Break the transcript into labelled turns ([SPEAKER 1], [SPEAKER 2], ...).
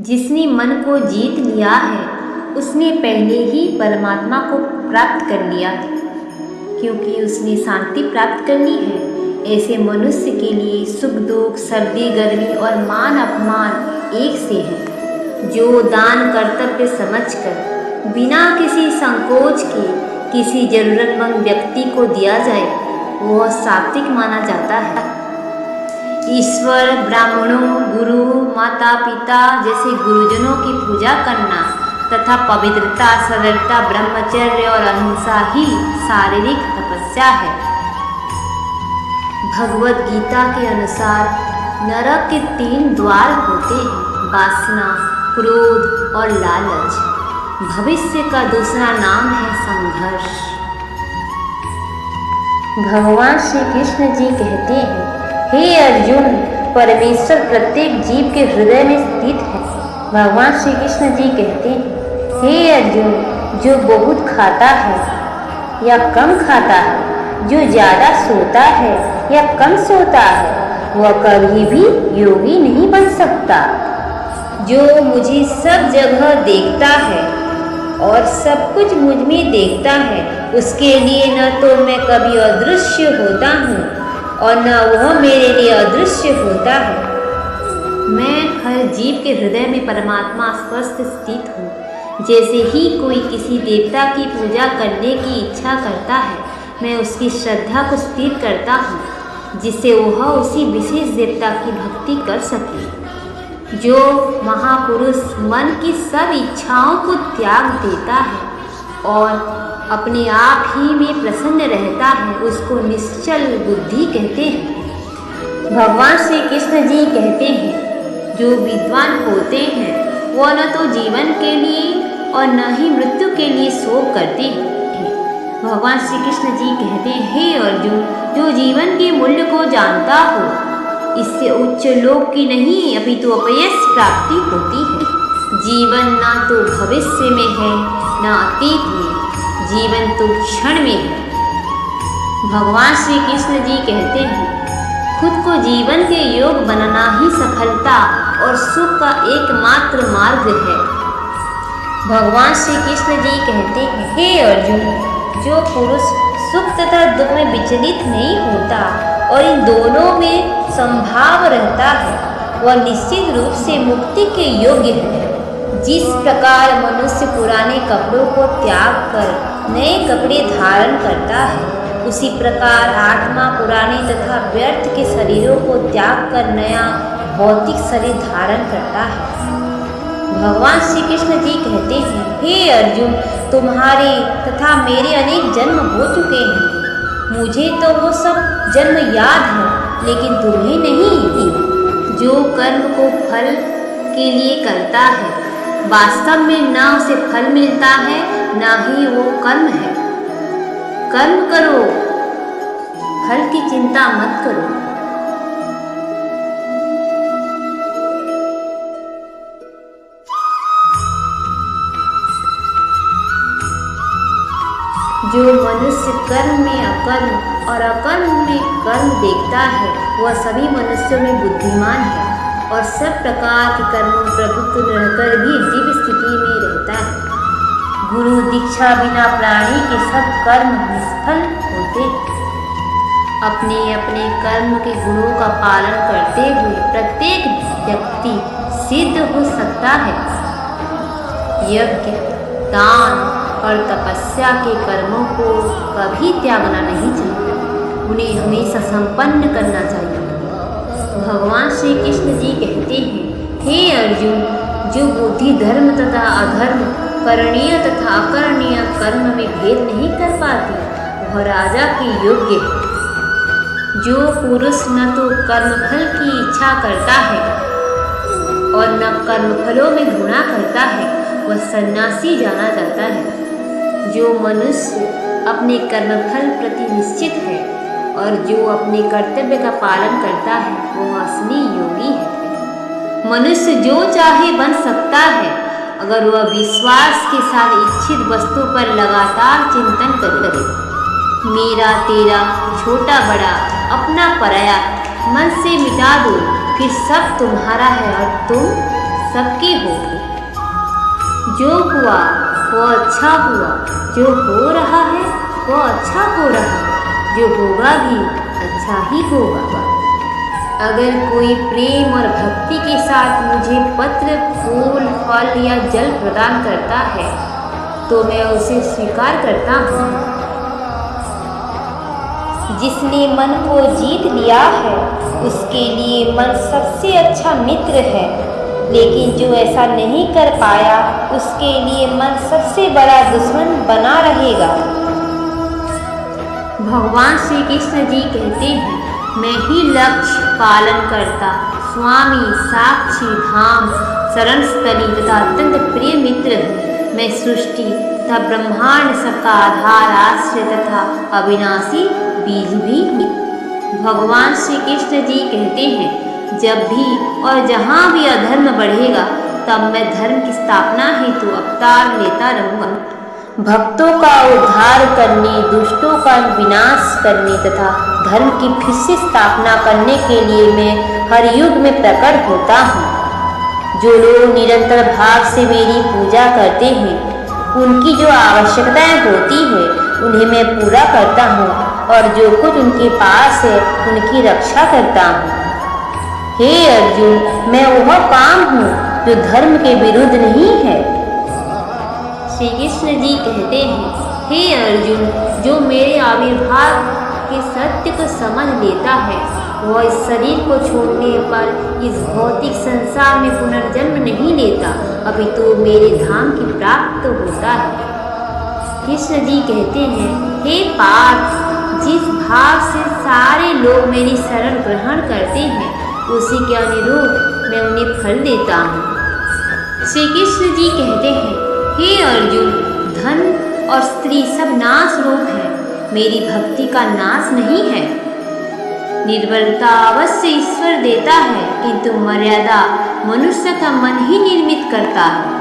[SPEAKER 1] जिसने मन को जीत लिया है उसने पहले ही परमात्मा को प्राप्त कर लिया है, क्योंकि उसने शांति प्राप्त कर ली है। ऐसे मनुष्य के लिए सुख दुख, सर्दी गर्मी और मान अपमान एक से है। जो दान कर्तव्य समझकर बिना किसी संकोच के किसी जरूरतमंद व्यक्ति को दिया जाए वह सात्विक माना जाता है। ईश्वर, ब्राह्मणों, गुरु, माता पिता जैसे गुरुजनों की पूजा करना तथा पवित्रता, सरलता, ब्रह्मचर्य और अहिंसा ही शारीरिक तपस्या है। भगवद गीता के अनुसार नरक के 3 द्वार होते हैं, वासना, क्रोध और लालच। भविष्य का दूसरा नाम है संघर्ष। भगवान श्री कृष्ण जी कहते हैं, हे अर्जुन, परमेश्वर प्रत्येक जीव के हृदय में स्थित है। भगवान श्री कृष्ण जी कहते हैं, हे अर्जुन, जो बहुत खाता है या कम खाता है, जो ज़्यादा सोता है या कम सोता है, वह कभी भी योगी नहीं बन सकता। जो मुझे सब जगह देखता है और सब कुछ मुझ में देखता है, उसके लिए न तो मैं कभी अदृश्य होता हूँ और न वह मेरे लिए अदृश्य होता है। मैं हर जीव के हृदय में परमात्मा स्वस्थ स्थित हूँ। जैसे ही कोई किसी देवता की पूजा करने की इच्छा करता है, मैं उसकी श्रद्धा को स्थिर करता हूँ जिससे वह उसी विशेष देवता की भक्ति कर सके। जो महापुरुष मन की सब इच्छाओं को त्याग देता है और अपने आप ही में प्रसन्न रहता है, उसको निश्चल बुद्धि कहते हैं। भगवान श्री कृष्ण जी कहते हैं, जो विद्वान होते हैं वह न तो जीवन के लिए और न ही मृत्यु के लिए शोक करते हैं। भगवान श्री कृष्ण जी कहते हैं, हे अर्जुन, जो जीवन के मूल्य को जानता हो, इससे उच्च लोक की नहीं अपितु अपयश प्राप्ति होती है। जीवन ना तो भविष्य में है न अतीत में, जीवन तो क्षण में है। भगवान श्री कृष्ण जी कहते हैं, खुद को जीवन के योग बनाना ही सफलता और सुख का एकमात्र मार्ग है। भगवान श्री कृष्ण जी कहते हैं, हे अर्जुन, जो पुरुष सुख तथा दुख में विचलित नहीं होता और इन दोनों में संभाव रहता है, वह निश्चित रूप से मुक्ति के योग्य है। जिस प्रकार मनुष्य पुराने कपड़ों को त्याग कर नए कपड़े धारण करता है, उसी प्रकार आत्मा पुराने तथा व्यर्थ के शरीरों को त्याग कर नया भौतिक शरीर धारण करता है। भगवान श्री कृष्ण जी कहते हैं, हे अर्जुन, तुम्हारे तथा मेरे अनेक जन्म हो चुके हैं। मुझे तो वो सब जन्म याद है, लेकिन तुम्हें नहीं। जो कर्म को फल के लिए करता है, वास्तव में ना उसे फल मिलता है ना ही वो कर्म है। कर्म करो, फल की चिंता मत करो। जो मनुष्य कर्म में अकर्म और अकर्म में कर्म देखता है, वह सभी मनुष्यों में बुद्धिमान है और सब प्रकार के कर्मों प्रभुत्व रहकर भी दिव्य स्थिति में रहता है। गुरु दीक्षा बिना प्राणी के सब कर्म निष्फल होते हैं। अपने अपने कर्म के गुणों का पालन करते हुए प्रत्येक व्यक्ति सिद्ध हो सकता है। यज्ञ, दान और तपस्या के कर्मों को कभी त्यागना नहीं चाहिए, उन्हें हमेशा संपन्न करना चाहिए। भगवान श्री कृष्ण जी कहते हैं, हे अर्जुन, जो बुद्धि धर्म तथा अधर्म, करणीय तथा अकरणीय कर्म में भेद नहीं कर पाती, वह राजा के योग्य है। जो पुरुष न तो कर्मफल की इच्छा करता है और न कर्मफलों में घृणा करता है, वह सन्यासी जाना जाता है। जो मनुष्य अपने कर्मफल प्रति निश्चित है और जो अपने कर्तव्य का पालन करता है, वो असली योगी है। मनुष्य जो चाहे बन सकता है अगर वह विश्वास के साथ इच्छित वस्तु पर लगातार चिंतन करे। मेरा तेरा, छोटा बड़ा, अपना पराया मन से मिटा दो, फिर सब तुम्हारा है और तुम सबकी होगी। जो हुआ वो अच्छा हुआ, जो हो रहा है वो अच्छा हो रहा है, जो होगा भी अच्छा ही होगा। अगर कोई प्रेम और भक्ति के साथ मुझे पत्र, फूल, फल या जल प्रदान करता है तो मैं उसे स्वीकार करता हूँ। जिसने मन को जीत लिया है उसके लिए मन सबसे अच्छा मित्र है, लेकिन जो ऐसा नहीं कर पाया उसके लिए मन सबसे बड़ा दुश्मन बना रहेगा। भगवान श्री कृष्ण जी कहते हैं, मैं ही लक्ष्य पालन करता, स्वामी, साक्षी, धाम, शरण स्थली तथा अत्यंत प्रिय मित्र हूँ। मैं सृष्टि तथा ब्रह्मांड सबका आधार, आश्रय तथा अविनाशी बीज भी हूँ। भगवान श्री कृष्ण जी कहते हैं, जब भी और जहाँ भी अधर्म बढ़ेगा तब मैं धर्म की स्थापना हेतु अवतार लेता रहूँगा। भक्तों का उद्धार करने, दुष्टों का विनाश करने तथा धर्म की फिर से स्थापना करने के लिए मैं हर युग में प्रकट होता हूँ। जो लोग निरंतर भाव से मेरी पूजा करते हैं, उनकी जो आवश्यकताएं होती है उन्हें मैं पूरा करता हूँ और जो कुछ उनके पास है उनकी रक्षा करता हूँ। हे अर्जुन, मैं वह काम हूँ जो धर्म के विरुद्ध नहीं है। श्री कृष्ण जी कहते हैं, हे अर्जुन, जो मेरे आविर्भाव के सत्य को समझ लेता है वह इस शरीर को छोड़ने पर इस भौतिक संसार में पुनर्जन्म नहीं लेता, अपितु मेरे धाम की प्राप्त होता है। कृष्ण जी कहते हैं, हे पार्थ, जिस भाव से सारे लोग मेरी शरण ग्रहण करते हैं उसी के अनुरूप मैं उन्हें फल देता हूँ। श्री कृष्ण जी कहते हैं, हे अर्जुन, धन और स्त्री सब नाश रूप है, मेरी भक्ति का नाश नहीं है। निर्बलता अवश्य ईश्वर देता है, किंतु मर्यादा मनुष्य का मन ही निर्मित करता है।